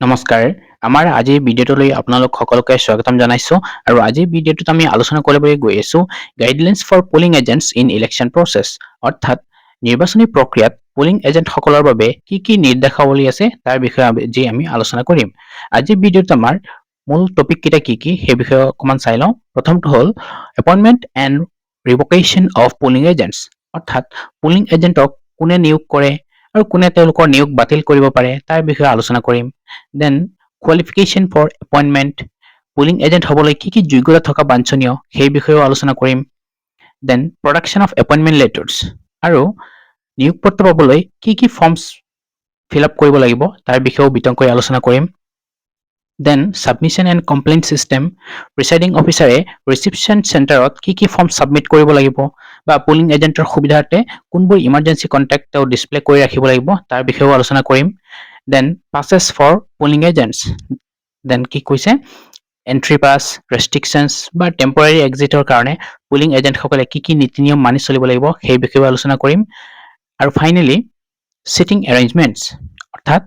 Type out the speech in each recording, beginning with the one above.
নমস্কাৰ আমাৰ আজিৰ ভিডিঅ'টোলৈ আপোনালোক সকলোকে স্বাগতম জনাইছো আৰু আজিৰ ভিডিঅ'টোত আমি আলোচনা কৰিবলৈ গৈ আছো guidelines for polling agents in election process অৰ্থাৎ নিৰ্বাচনী প্ৰক্ৰিয়াত পোলিং এজেণ্টসকলৰ বাবে কি কি নিৰ্দেশাৱলী আছে তাৰ বিষয়ে আজি আমি আলোচনা কৰিম আজিৰ ভিডিঅ'ত আমাৰ মূল টপিক কেইটা কি সেই বিষয়ে অকমান চাই লওঁ প্ৰথমটো হ'ল appointment and revocation of polling agents অৰ্থাৎ পোলিং এজেণ্টক কোনে নিয়োগ কৰে আৰু কোনে তেওঁলোকৰ নিয়োগ বাতিল কৰিব পাৰে তাৰ বিষয়ে আলোচনা কৰিম then qualification for appointment polling agent হ'বলৈ কি যোগ্যতা থকা বাঞ্ছনীয় সেই বিষয়েও আলোচনা কৰিম then production of appointment letters আৰু নিয়োগ পত্ৰ পাবলৈ কি ফৰ্মছ ফিল আপ কৰিব লাগিব তাৰ বিষয়েও বিতংকৈ আলোচনা কৰিম then submission and complain system presiding অফিচাৰে ৰিচিপশ্যন চেণ্টাৰত কি ফৰ্ম ছাবমিট কৰিব লাগিব বা পোলিং এজেণ্টৰ সুবিধাৰ্থে কোনবোৰ ইমাৰ্জেঞ্চি কণ্টেক্ট তেওঁ ডিছপ্লে কৰি ৰাখিব লাগিব তাৰ বিষয়েও আলোচনা কৰিম then passes for polling agents then কি কৈছে এন্ট্ৰি পাছ ৰেষ্ট্ৰিকশ্যনছ বা টেম্পৰাৰী এক্সিটৰ কাৰণে পোলিং এজেণ্টসকলে কি নীতি নিয়ম মানি চলিব লাগিব সেই বিষয়ে আলোচনা কৰিম আৰু ফাইনেলি সিটিং এৰেঞ্জমেণ্টছ অৰ্থাৎ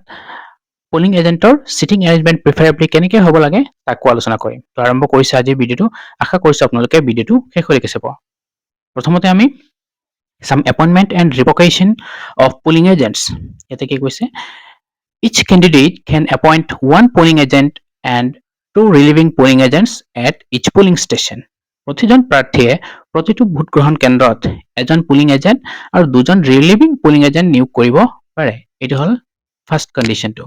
পোলিং এজেণ্টৰ সিটিং এৰেঞ্জমেণ্ট প্ৰিফাৰেবলি কেনেকৈ হ'ব লাগে তাকো আলোচনা কৰিম তো আৰম্ভ কৰিছে আজিৰ ভিডিঅ'টো আশা কৰিছোঁ আপোনালোকে ভিডিঅ'টো শেষলৈকে চাব প্ৰথমতে আমি চাম appointment and revocation of polling agents ইয়াতে কি কৈছে Each candidate can appoint one polling agent and two relieving polling agents at each polling station. প্ৰতিজন প্ৰাৰ্থীয়ে প্ৰতিটো ভোট গ্ৰহণ কেন্দ্ৰত এজন পোলিং এজেণ্ট আৰু দুজন ৰিলিভিং পোলিং এজেণ্ট নিয়োগ কৰিব পাৰে এইটো হ'ল first কণ্ডিশ্যনটো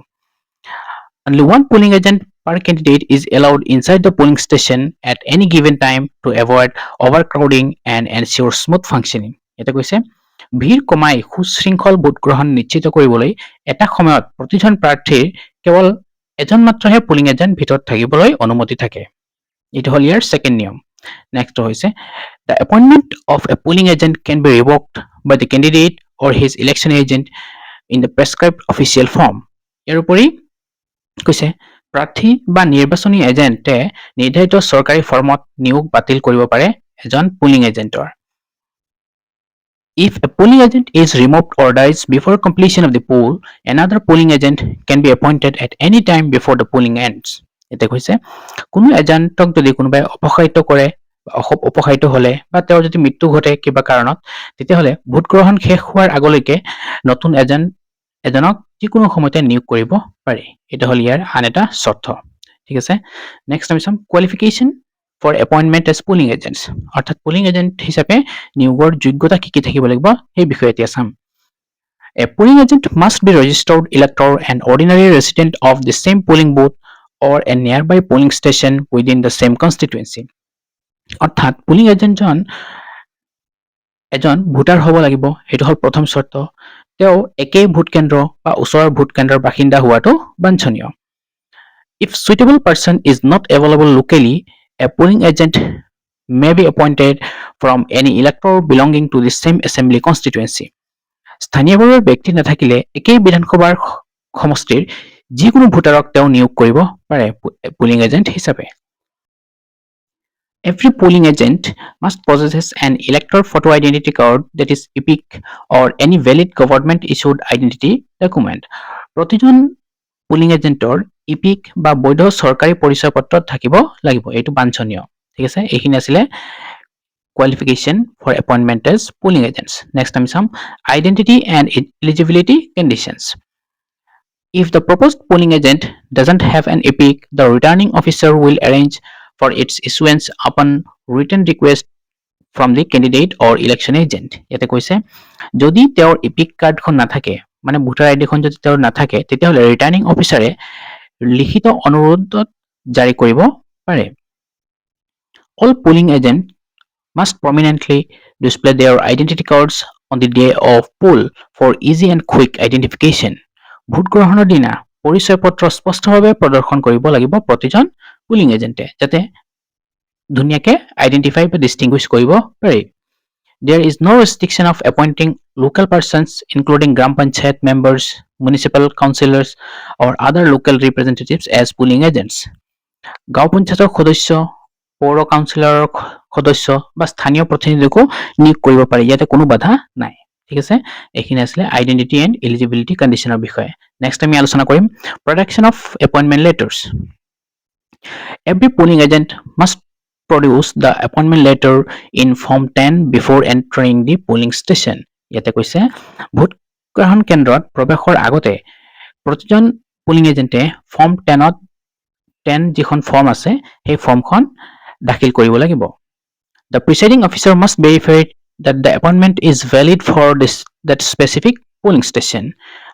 Only one polling agent per candidate is allowed inside the polling station at any given time to avoid overcrowding and ensure smooth functioning. এটা কৈছে ভিৰ কমাই সুশৃংখল ভোট গ্ৰহণ নিশ্চিত কৰিবলৈ এটা সময়ত প্ৰতিজন প্ৰাৰ্থীৰ কেৱল এজন মাত্ৰহে পোলিং এজেণ্ট ভিতৰত থাকিবলৈ অনুমতি থাকে এইটো হ'ল ইয়াৰ ছেকেণ্ড নিয়ম নেক্সট হৈছে the appointment of a polling agent can be revoked by the candidate or his election agent in the prescribed official form ইয়াৰ উপৰি কৈছে প্ৰাৰ্থী বা নিৰ্বাচনী এজেণ্টে নিৰ্ধাৰিত চৰকাৰী ফৰ্মত নিয়োগ বাতিল কৰিব পাৰে এজন পোলিং এজেণ্টৰ If a polling agent is removed or dies before completion of the poll, another polling agent can be appointed at any time before the polling ends. এটা কৈছে কোনো এজেণ্টক যদি কোনোবাই অপসাৰিত কৰে অপসাৰিত হ'লে বা তেওঁৰ যদি মৃত্যু ঘটে কিবা কাৰণত তেতিয়াহ'লে ভোট গ্ৰহণ শেষ হোৱাৰ আগলৈকে নতুন এজনক যিকোনো সময়তে নিয়োগ কৰিব পাৰি এটা হ'ল ইয়াৰ আন এটা চৰ্ত ঠিক আছে নেক্সট আমি চাম qualification for appointment as polling agents অৰ্থাৎ polling agent হিচাপে নিয়োগৰ যোগ্যতা কি থাকিব লাগিব সেই বিষয়ে এতিয়া চাম A polling agent must be registered elector and ordinary resident of the same polling booth or a nearby polling station within the same constituency অৰ্থাৎ polling agent এজন ভোটাৰ হ'ব লাগিব সেইটো হ'ল প্ৰথম চৰ্ত তেওঁ একেই ভোট কেন্দ্ৰ বা ওচৰৰ ভোট কেন্দ্ৰৰ বাসিন্দা হোৱাটো বাঞ্ছনীয় If suitable person is not available locally A polling agent may be appointed from any elector belonging to the same assembly constituency. স্থানীয়ভাৱে ব্যক্তি নাথাকিলে একেই বিধানসভাৰ সমষ্টিৰ যিকোনো ভোটাৰক তেওঁ নিয়োগ কৰিব পাৰে পোলিং এজেণ্ট হিচাপে Every polling agent must possess an elector photo identity card that is EPIC or any valid government issued identity document. প্ৰতিজন পোলিং এজেণ্টৰ ইপিক বা বৈধ চৰকাৰী পৰিচয় পত্ৰ থাকিব লাগিব এইটো বাঞ্ছনীয় ঠিক আছে এইখিনি আছিলে qualification for appointment as polling agents next আমি চাম identity and eligibility conditions If the proposed polling agent doesn't have an EPIC, the returning officer will arrange for its issuance upon written request from the candidate or election agent. ইয়াতে কৈছে যদি তেওঁৰ EPIC কাৰ্ডখন নাথাকে মানে voter আইডিখন যদি তেওঁৰ নাথাকে তেতিয়াহ'লে ৰিটাৰ্নিং অফিচাৰে লিখিত অনুৰোধত জাৰি কৰিব পাৰে All polling agents must prominently display their identity cards on the day of poll for easy and quick identification. Vote গ্ৰহণৰ দিনা পৰিচয় পত্ৰ স্পষ্টভাৱে প্ৰদৰ্শন কৰিব লাগিব প্ৰতিজন পোলিং এজেণ্টে যাতে ধুনীয়াকৈ আইডেণ্টিফাই বা ডিষ্টিংগুইছ কৰিব পাৰি There is no restriction of appointing local persons including Gram Panchayat members, municipal councillors or other local representatives as polling agents. গাঁও পঞ্চায়তৰ সদস্য পৌৰ কাউন্সিলৰৰ সদস্য বা স্থানীয় প্ৰতিনিধিকো নিয়োগ কৰিব পাৰি ইয়াতে কোনো বাধা নাই ঠিক আছে, এইখিনি আছিলে আইডেন্টিটি এণ্ড এলিজিবিলিটি কণ্ডিশ্যনৰ বিষয়ে। নেক্সট আমি আলোচনা কৰিম production of appointment letters. Every polling agent must produce the appointment letter in Form 10 before entering the polling station. ইয়াতে কৈছে ভোট গ্ৰহণ কেন্দ্ৰত প্ৰৱেশৰ আগতে প্ৰতিজন পোলিং এজেণ্টে ফৰ্ম 10 যিখন ফৰ্ম আছে সেই ফৰ্মখন দাখিল কৰিব লাগিব। The presiding officer must verify that the appointment is valid for that specific polling station.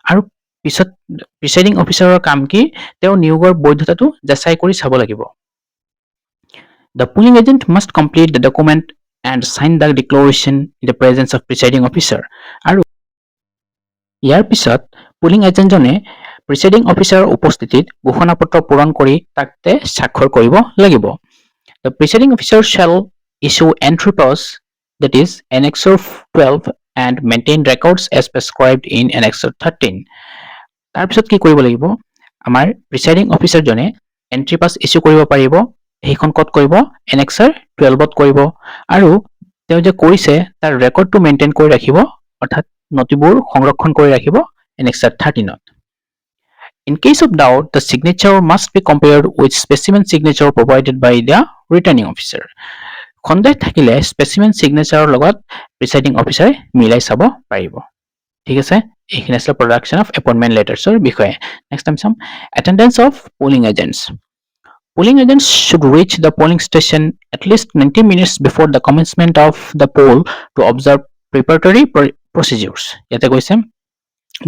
আৰু পিছত প্ৰিচাইডিং অফিচাৰৰ কাম কি, তেওঁ নিয়োগৰ বৈধতাটো যাচাই কৰি চাব লাগিব। The polling agent must complete the document and sign the declaration in the presence of presiding officer. আৰু ইয়াৰ পিছত পোলিং এজেণ্টজনে প্ৰিচাইডিং অফিচাৰৰ উপস্থিতিত ঘোষণাপত্ৰ পূৰণ কৰি তাতে স্বাক্ষৰ কৰিব লাগিব। The presiding officer shall issue entry pass, that is Annexure 12, and maintain records as prescribed in Annexure 13. তাৰপিছত কি কৰিব লাগিব, আমাৰ প্ৰিচাইডিং অফিচাৰজনে এণ্ট্ৰি পাছ ইছ্যু কৰিব পাৰিব। সেইখন ক'ত কৰিব, Annexure 12ত কৰিব। আৰু তেওঁ যে কৰিছে তাৰ ৰেকৰ্ডটো মেইনটেইন কৰি ৰাখিব, অৰ্থাৎ নথিবোৰ সংৰক্ষণ কৰি ৰাখিব Annexure 13ত। In case of doubt, the signature must be compared with specimen signature provided by the returning officer. সন্দেহ থাকিলে স্পেচিমেন চিগনেচাৰৰ লগত প্ৰিচাইডিং অফিচাৰে মিলাই চাব পাৰিব। ঠিক আছে, এইখিনি আছিলে প্ৰডাকশ্যন অফ এপইণ্টমেণ্ট লেটাৰ্ছৰ বিষয়ে। নেক্সট আমি চাম attendance of polling agents. Polling agents should reach the polling station at least 90 minutes before the commencement of the poll to observe preparatory procedures. ইয়াতে কৈছে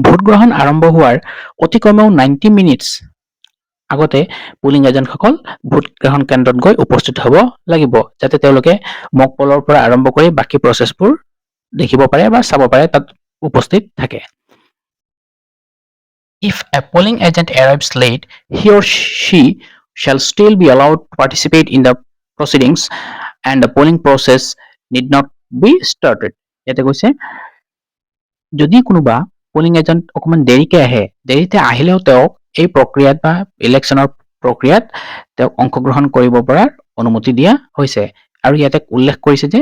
ভোট গ্ৰহণ আৰম্ভ হোৱাৰ অতি কমেও 90 মিনিটছ আগতে পোলিং এজেণ্টসকল ভোট গ্ৰহণ কেন্দ্ৰত গৈ উপস্থিত হ'ব লাগিব, যাতে তেওঁলোকে মক পলৰ পৰা আৰম্ভ কৰি বাকী প্ৰচেছবোৰ দেখিব পাৰে বা চাব পাৰে, তাত উপস্থিত থাকে। If a polling agent arrives late, he or she shall still be allowed to participate in the proceedings and the polling process need not be started. ইয়াতে কৈছে যদি কোনোবা পোলিং এজেণ্ট অকণমান দেৰিকে আহে, দেৰিতে আহিলেও তেওঁক এই প্ৰক্ৰিয়াত বা ইলেকশ্যনৰ প্ৰক্ৰিয়াত তেওঁক অংশগ্ৰহণ কৰিব পৰাৰ অনুমতি দিয়া হৈছে। আৰু ইয়াতে উল্লেখ কৰিছে যে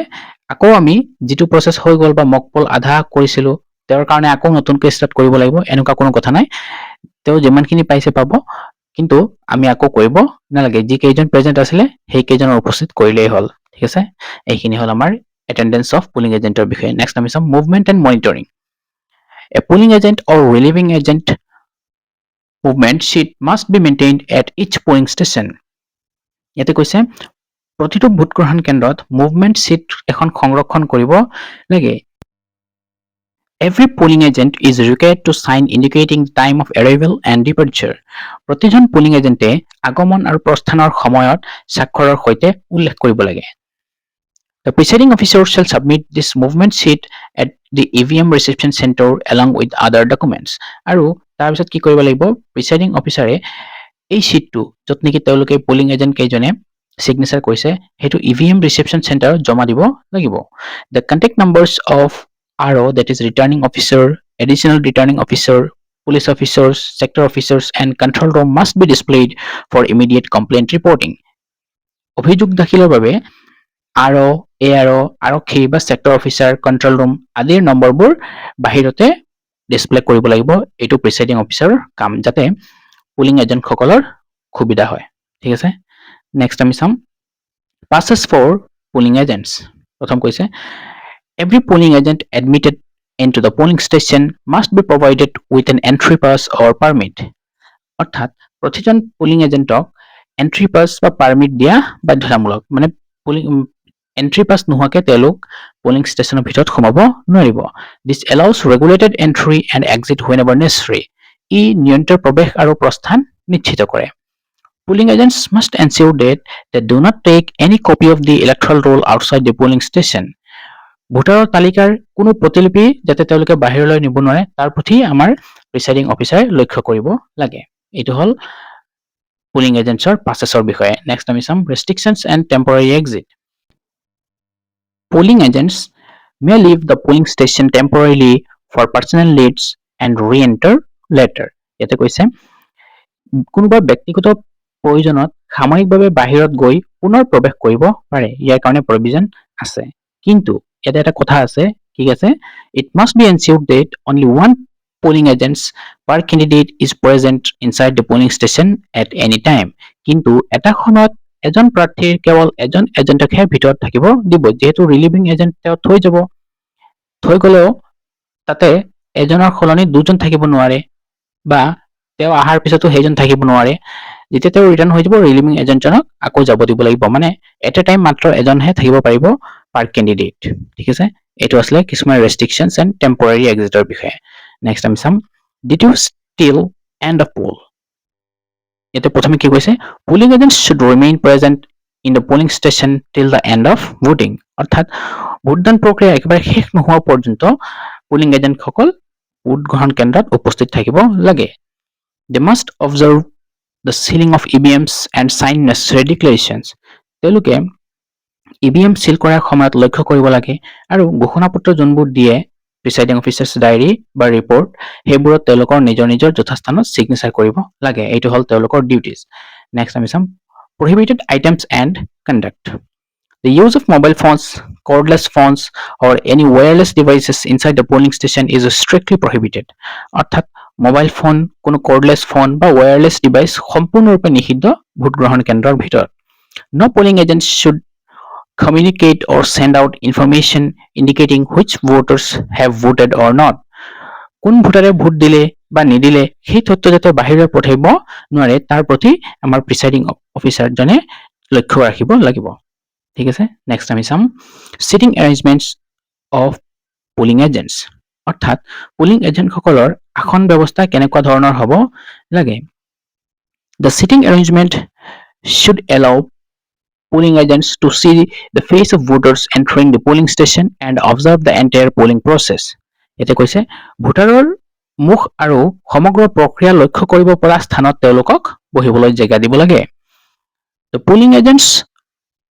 আকৌ আমি যিটো প্ৰচেছ হৈ গ'ল বা মক পল আধা কৰিছিলোঁ তেওঁৰ কাৰণে আকৌ নতুনকৈ ষ্টাৰ্ট কৰিব লাগিব, এনেকুৱা কোনো কথা নাই। তেওঁ যিমানখিনি পাইছে পাব, কিন্তু আমি আকৌ কৰিব নালাগে। যিকেইজন প্ৰেজেণ্ট আছিলে সেইকেইজনৰ উপস্থিত কৰিলেই হ'ল। ঠিক আছে, এইখিনি হ'ল আমাৰ এটেণ্ডেঞ্চ অফ পোলিং এজেণ্টৰ বিষয়ে। নেক্সট আমি চাম movement and monitoring. A polling agent or relieving agent movement sheet must be maintained at each polling station. ইয়াতে কৈছে প্ৰতিটো ভোট গ্ৰহণ কেন্দ্ৰত মুভমেণ্ট শ্বীট এখন সংৰক্ষণ কৰিব লাগে। Every polling agent is required to sign indicating time of arrival and departure. প্ৰতিজন পোলিং এজেণ্টে আগমন আৰু প্ৰস্থানৰ সময়ত স্বাক্ষৰৰ সৈতে উল্লেখ কৰিব লাগে। The presiding officer shall submit this movement sheet at the EVM reception center along with other documents. আৰু তাৰপিছত কি কৰিব লাগিব, প্ৰিচাইডিং অফিচাৰে এই শ্বীটটো য'ত নেকি তেওঁলোকে পোলিং এজেণ্ট কেইজনে চিগনেচাৰ কৰিছে সেইটো EVM ৰিচেপশ্যন চেণ্টাৰত জমা দিব লাগিব। The contact numbers of RO, that is returning officer, additional returning officer, police officers, sector officers and control room must be displayed for immediate complaint reporting. অভিযোগ দাখিলৰ বাবে RO, ARO, আৰক্ষী বা ছেক্টৰ অফিচাৰ, কণ্ট্ৰল ৰুম আদিৰ নম্বৰবোৰ বাহিৰতে display কৰিব লাগিব। এইটো প্ৰিচাইডিং অফিচাৰৰ কাম, যাতে পোলিং এজেণ্টসকলৰ সুবিধা হয়। ঠিক আছে, নেক্সট আমি চাম passes for polling agents. প্ৰথম কৈছে every polling agent admitted into the polling station must be provided with an entry pass or permit. অৰ্থাৎ প্ৰতিজন পোলিং এজেণ্টক এণ্ট্ৰি পাছ বা পাৰ্মিট দিয়া বাধ্যতামূলক, মানে এণ্ট্ৰি পাছ নোহোৱাকৈ তেওঁলোক পোলিং ষ্টেচনৰ ভিতৰত সোমাব নোৱাৰিব। This allows regulated entry and exit whenever necessary. ই নিয়ন্ত্ৰিত প্ৰৱেশ আৰু প্ৰস্থান নিশ্চিত কৰে। Polling agents must ensure that they do not take any copy of the electoral roll outside the polling station. ভোটাৰৰ তালিকাৰ কোনো প্ৰতিলিপি যাতে তেওঁলোকে বাহিৰলৈ নিব নোৱাৰে তাৰ প্ৰতি আমাৰ প্ৰিচাইডিং অফিচাৰে লক্ষ্য কৰিব লাগে। এইটো হ'ল পোলিং এজেণ্টছৰ পাছেছৰ বিষয়ে। নেক্সট আমি চাম restrictions and temporary exit. Polling agents may leave the polling station temporarily for personal needs and re-enter later. ইয়াতে কৈছে কোনোবা ব্যক্তিগত প্ৰয়োজনত সাময়িকভাৱে বাহিৰত গৈ পুনৰ প্ৰৱেশ কৰিব পাৰে, ইয়াৰ কাৰণে প্ৰভিজন আছে। কিন্তু ইয়াতে এটা কথা আছে ঠিক আছে, it must be ensured that only one polling agents per candidate is present inside the polling station at any time. কিন্তু এটা সময়ত এজন প্ৰাৰ্থীৰ কেৱল এজন এজেণ্টকহে ভিতৰত থাকিব দিব, যিহেতু ৰিলিভিং এজেণ্ট তেওঁ থৈ গ'লেও তাতে এজনৰ সলনি দুজন থাকিব নোৱাৰে বা তেওঁ অহাৰ পিছতো সেইজন থাকিব নোৱাৰে। যেতিয়া তেওঁ ৰিটাৰ্ণ হৈ যাব, ৰিলিভিং এজেণ্টজনক আকৌ যাব দিব লাগিব, মানে এট এ টাইম মাত্ৰ এজনহে থাকিব পাৰিব পাৰ কেণ্ডিডেট। ঠিক আছে, এইটো আছিলে কিছুমান ৰেষ্ট্ৰিকশ্যনছ এণ্ড টেম্পৰাৰী এক্সিটৰ বিষয়ে। নেক্সট আমি চাম did you still end the poll. ইয়াতে প্ৰথমে কি কৈছে, polling agent should remain present in the polling station till the end of voting. অৰ্থাৎ ভোটদান প্ৰক্ৰিয়া একেবাৰে শেষ নোহোৱা পৰ্যন্ত পুলিং এজেণ্টসকল ভোট গ্ৰহণ কেন্দ্ৰত উপস্থিত থাকিব লাগে। They must observe the sealing of EVMs and sign necessary declarations. তেওঁলোকে EVM সিল কৰাৰ সময়ত লক্ষ্য কৰিব লাগে আৰু ঘোষণাপত্ৰ যোনবোৰ দিয়ে প্ৰিচাইডিং অফিচাৰ্ছ ডায়েৰী বা ৰিপৰ্ট, সেইবোৰত তেওঁলোকৰ নিজৰ যথাস্থানত ছিগনেচাৰ কৰিব লাগে। এইটো হ'ল তেওঁলোকৰ ডিউটিজ। নেক্সট আমি চাম prohibited items and conduct. The use of mobile phones, cordless phones, or any wireless devices inside the polling station is strictly prohibited. অৰ্থাৎ মোবাইল ফোন, কোনো কৰ্ডলেছ ফোন বা ৱায়াৰলেছ ডিভাইচ সম্পূৰ্ণৰূপে নিষিদ্ধ ভোট গ্ৰহণ কেন্দ্ৰৰ ভিতৰত। No polling agent should communicate or send out information indicating which voters have voted or not. কোন ভোটাৰে ভোট দিলে বা নিদিলে সেই তথ্য যাতে বাহিৰলৈ পঠাব নোৱাৰে তাৰ প্ৰতি আমাৰ প্ৰিচাইডিং অফিচাৰজনে লক্ষ্য ৰাখিব লাগিব। ঠিক আছে, নেক্সট আমি চাম seating arrangements of polling agents. অৰ্থাৎ পুলিং এজেণ্টসকলৰ আসন ব্যৱস্থা কেনেকুৱা ধৰণৰ হ'ব লাগে। The sitting arrangement should allow polling agents to see the face of voters entering the polling station and observe the entire polling process. ইয়াতে কৈছে ভোটাৰৰ মুখ আৰু সমগ্ৰ প্ৰক্ৰিয়া লক্ষ্য কৰিব পৰা স্থানত তেওঁলোকক বহিবলৈ জেগা দিব লাগে। The polling agents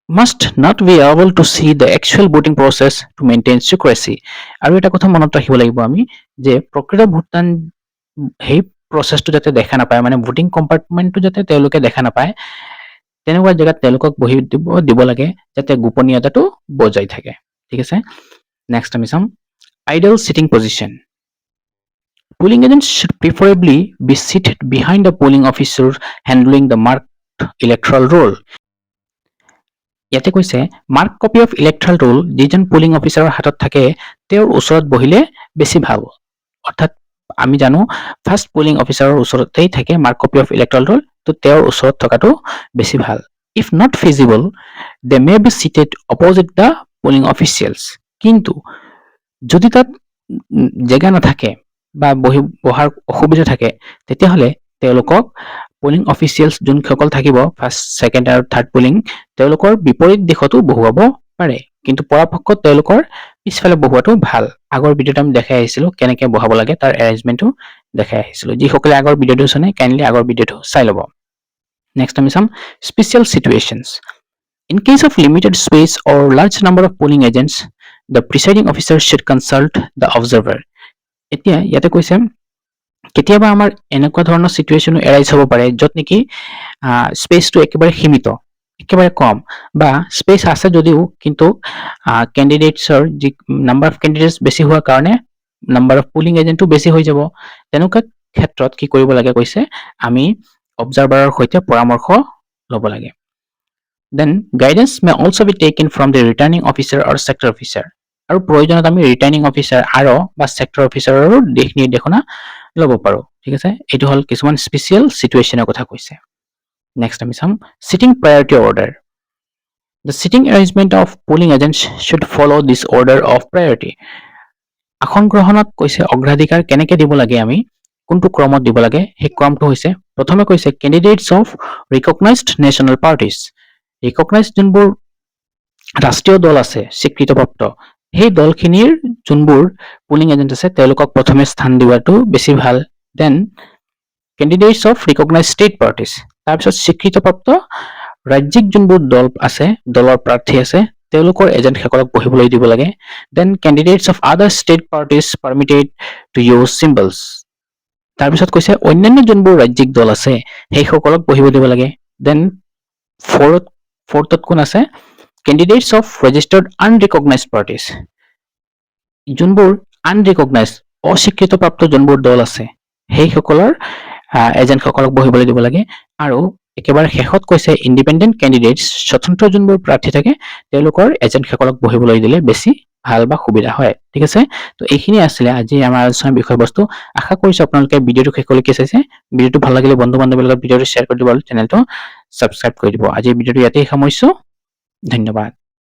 must not be able to see the actual voting process to maintain secrecy. আৰু এটা কথা মনত ৰাখিব লাগিব আমি যে প্ৰকৃত ভোটদান সেই প্ৰচেছটো যাতে দেখা নাপায়, মানে ভোটিং কম্পাৰ্টমেণ্টটো যাতে তেওঁলোকে দেখা নাপায়, তেনেকুৱা জেগাত তেওঁলোকক বহি দিব লাগে যাতে গোপনীয়তাটো বজাই থাকে। ঠিক আছে, নেক্সট আমি চাম idol cheating position. Polling agents should preferably be seated behind the polling officer handling the marked electoral roll. ইয়াতে কৈছে mark copy of electoral roll যিজন পুলিং অফিচাৰৰ হাতত থাকে তেওঁৰ ওচৰত বহিলে বেছি ভাল। অৰ্থাৎ আমি জানো ফাৰ্ষ্ট পুলিং অফিচাৰৰ ওচৰতেই থাকে mark copy of electoral roll, তো তেওঁৰ ওচৰত থকাটো বেছি ভাল। If not feasible they may be seated opposite the polling officials. কিন্তু যদি তাত জেগা নাথাকে বা বহাৰ অসুবিধা থাকে তেতিয়াহ'লে তেওঁলোকক পুলিং অফিচিয়েলছ যোনসকল থাকিব ফাৰ্ষ্ট, ছেকেণ্ড আৰু থাৰ্ড পুলিং, তেওঁলোকৰ বিপৰীত দিশতো বহুৱাব পাৰে, কিন্তু পৰাপক্ষত তেওঁলোকৰ পিছফালে বহুৱাটো ভাল। আগৰ ভিডিঅ'ত আমি দেখাই আহিছিলোঁ কেনেকৈ বহাব লাগে, তাৰ এৰেঞ্জমেণ্টটো দেখাই আহিছিলোঁ। যিসকলে আগৰ ভিডিঅ'টো চাই কাইণ্ডলি আগৰ ভিডিঅ'টো চাই ল'ব। নেক্সট আমি চাম special চিটুৱেশ্যনছ। In case of limited space or large number of polling agents, the presiding officer should consult the observer. এতিয়া ইয়াতে কৈছে কেতিয়াবা আমাৰ এনেকুৱা ধৰণৰ চিটুৱেশ্যনো এৰাইজ হ'ব পাৰে য'ত নেকি স্পেচটো একেবাৰে সীমিত, একেবাৰে কম, বা স্পেচ আছে যদিও কিন্তু কেণ্ডিডেটছৰ যি নাম্বাৰ অফ কেণ্ডিডেটছ বেছি হোৱাৰ কাৰণে নাম্বাৰ অফ পুলিং এজেণ্টো বেছি হৈ যাব। তেনেকুৱা ক্ষেত্ৰত কি কৰিব লাগে কৈছে আমি অবজাৰভাৰৰ সৈতে পৰামৰ্শ ল'ব লাগে। Then guidance may also be taken from the returning officer or sector officer. আৰু প্ৰয়োজনত আমি ৰিটাৰ্নিং অফিচাৰ আৰু বা ছেক্টৰ অফিচাৰৰো দিশ নিৰ্দেশনা ল'ব পাৰোঁ। ঠিক আছে, এইটো হ'ল কিছুমান স্পেচিয়েল চিটুৱেশ্যনৰ কথা কৈছে। নেক্সট আমি চাম seating priority order. The seating arrangement of polling agents should follow' this order of priority. আসন গ্ৰহণত কৈছে অগ্ৰাধিকাৰ কেনেকৈ দিব লাগে, আমি কোনটো ক্ৰমত দিব লাগে, সেই ক্ৰমটো হৈছে প্ৰথমে কৈছে candidates of recognised national parties. Recognised যোনবোৰ ৰাষ্ট্ৰীয় দল আছে স্বীকৃতপ্ৰাপ্ত, সেই দলখিনিৰ যোনবোৰ পুলিং এজেণ্ট আছে তেওঁলোকক প্ৰথমে স্থান দিয়াটো বেছি ভাল। Then candidates of recognised state parties, তাৰপিছত স্বীকৃতপ্ৰাপ্ত ৰাজ্যিক যোনবোৰ দল আছে, দলৰ প্ৰাৰ্থী আছে, তেওঁলোকৰ এজেণ্টসকলক বহিবলৈ দিব লাগে। দেন কেণ্ডিডেটছ অফ আদাৰ state parties permitted to use symbols, তাৰপিছত কৈছে অন্যান্য যোনবোৰ ৰাজ্যিক দল আছে সেইসকলক বহিব দিব লাগে। দেন ফ'ৰ্থত কোন আছে candidates of registered unrecognised parties, যোনবোৰ আনৰিকগনাইজ অস্বীকৃতপ্ৰাপ্ত যোনবোৰ দল আছে সেইসকলৰ এজেণ্টসকলক বহিবলৈ দিব লাগে। আৰু একেবাৰে শেষত কৈছে ইণ্ডিপেণ্ডেণ্ট কেণ্ডিডেটছ স্বতন্ত্ৰ যোনবোৰ প্ৰাৰ্থী থাকে তেওঁলোকৰ এজেণ্টসকলক বহিবলৈ দিলে বেছি ভাল বা সুবিধা হয়। ঠিক আছে, তো এইখিনি আছিলে আজি আমাৰ আলোচনাৰ বিষয়বস্তু। আশা কৰিছো আপোনালোকে ভিডিঅ'টো শেষলৈকে চাইছে। ভিডিঅ'টো ভাল লাগিলে বন্ধু বান্ধৱীৰ লগত ভিডিঅ'টো শ্বেয়াৰ কৰি দিব আৰু চেনেলটো ছাবস্ক্ৰাইব কৰি দিব। আজি ভিডিঅ'টো ইয়াতেই সামৰিছো। ধন্যবাদ।